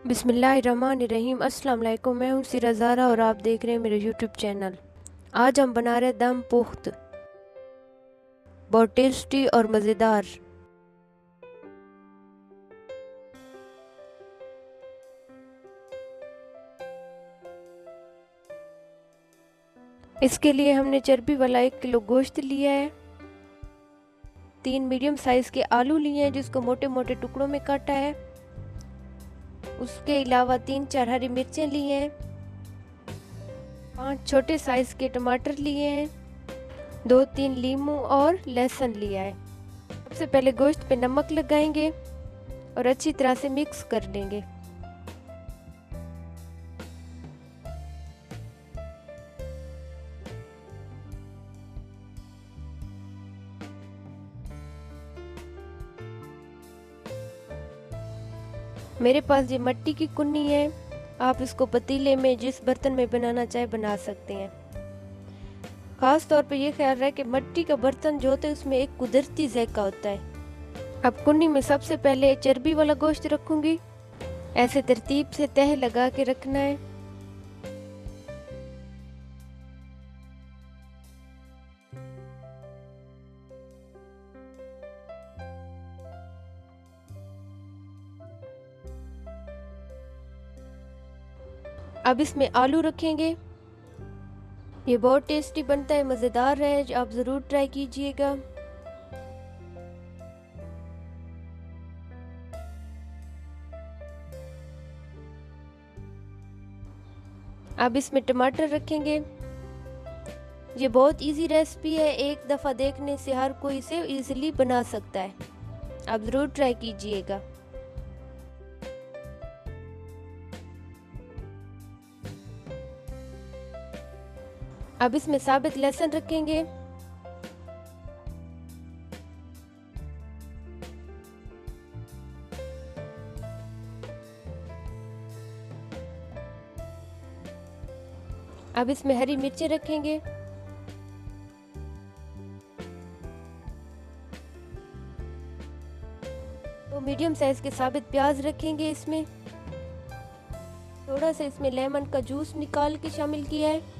बिस्मिल्लाहिर्रहमानिर्रहीम। अस्सलाम वालेकुम। मैं हूँ सिरा ज़ारा और आप देख रहे हैं मेरे यूट्यूब चैनल। आज हम बना रहे दम पुख्त, बहुत टेस्टी और मज़ेदार। इसके लिए हमने चर्बी वाला 1 किलो गोश्त लिया है, 3 मीडियम साइज़ के आलू लिए हैं जिसको मोटे मोटे टुकड़ों में काटा है। उसके अलावा 3-4 हरी मिर्चें ली हैं, 5 छोटे साइज़ के टमाटर लिए हैं, 2-3 लीमू और लहसुन लिया है। सबसे पहले गोश्त पे नमक लगाएंगे और अच्छी तरह से मिक्स कर लेंगे। मेरे पास ये मिट्टी की कुन्नी है, आप इसको पतीले में जिस बर्तन में बनाना चाहे बना सकते हैं। ख़ास तौर पे ये ख्याल रहे कि मिट्टी का बर्तन जो होता है उसमें एक कुदरती जायका होता है। अब कुन्नी में सबसे पहले चर्बी वाला गोश्त रखूँगी, ऐसे तरतीब से तह लगा के रखना है। अब इसमें आलू रखेंगे, ये बहुत टेस्टी बनता है, मज़ेदार है, आप ज़रूर ट्राई कीजिएगा। अब इसमें टमाटर रखेंगे। ये बहुत इजी रेसिपी है, एक दफ़ा देखने से हर कोई इसे इजीली बना सकता है, आप ज़रूर ट्राई कीजिएगा। अब इसमें साबित लहसुन रखेंगे। अब इसमें हरी मिर्चें रखेंगे। तो मीडियम साइज के साबित प्याज रखेंगे। इसमें थोड़ा सा इसमें लेमन का जूस निकाल के शामिल किया है।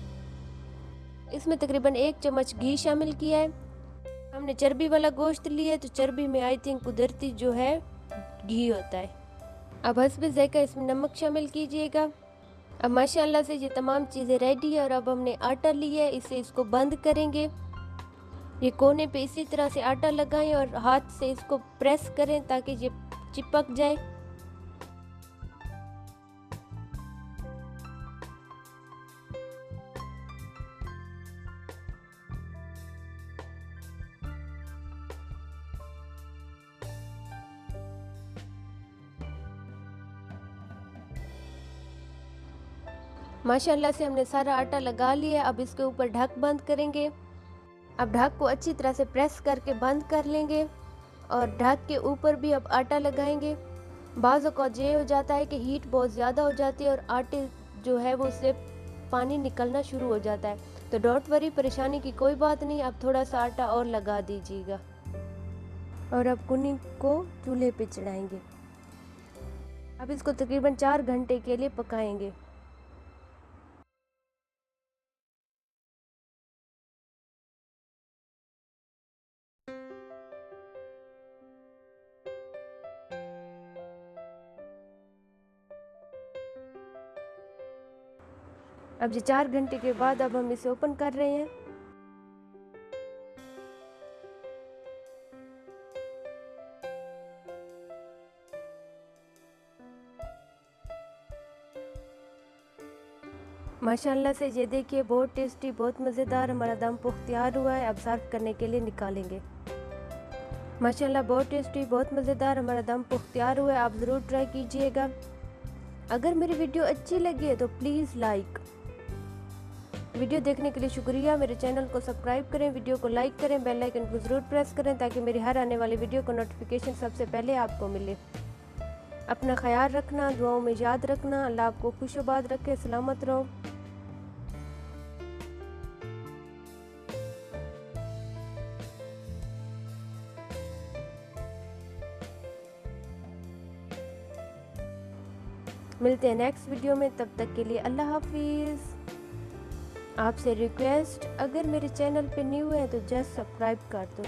इसमें तकरीबन 1 चम्मच घी शामिल किया है। हमने चर्बी वाला गोश्त लिया है तो चर्बी में आई थिंक कुदरती जो है घी होता है। अब हस्बे ज़ायका इसमें नमक शामिल कीजिएगा। अब माशाल्लाह से ये तमाम चीज़ें रेडी है और अब हमने आटा लिया है, इसे इसको बंद करेंगे। ये कोने पे इसी तरह से आटा लगाएं और हाथ से इसको प्रेस करें ताकि ये चिपक जाए। माशाल्लाह से हमने सारा आटा लगा लिया। अब इसके ऊपर ढक बंद करेंगे। अब ढक को अच्छी तरह से प्रेस करके बंद कर लेंगे और ढक के ऊपर भी अब आटा लगाएंगे। बाज़ औक़ात ये हो जाता है कि हीट बहुत ज़्यादा हो जाती है और आटे जो है वो उससे पानी निकलना शुरू हो जाता है, तो डोंट वरी, परेशानी की कोई बात नहीं। अब थोड़ा सा आटा और लगा दीजिएगा और अब कुन्नी को चूल्हे पे चढ़ाएंगे। अब इसको तकरीबन 4 घंटे के लिए पकाएंगे। अब ये 4 घंटे के बाद अब हम इसे ओपन कर रहे हैं। माशाल्लाह से ये देखिए बहुत टेस्टी, बहुत मज़ेदार हमारा दम पुख्त तैयार हुआ है। अब सर्व करने के लिए निकालेंगे। माशाल्लाह बहुत टेस्टी, बहुत मज़ेदार हमारा दम पुख्त तैयार हुआ है, आप ज़रूर ट्राई कीजिएगा। अगर मेरी वीडियो अच्छी लगी है तो प्लीज़ लाइक। वीडियो देखने के लिए शुक्रिया। मेरे चैनल को सब्सक्राइब करें, वीडियो को लाइक करें, बेल आइकन को ज़रूर प्रेस करें ताकि मेरी हर आने वाली वीडियो को नोटिफिकेशन सबसे पहले आपको मिले। अपना ख्याल रखना, दुआओं में याद रखना। अल्लाह आपको खुशबाद रखे, सलामत रहो। मिलते हैं नेक्स्ट वीडियो में, तब तक के लिए अल्लाह हाफिज़। आपसे रिक्वेस्ट, अगर मेरे चैनल पे न्यू है तो जस्ट सब्सक्राइब कर दो।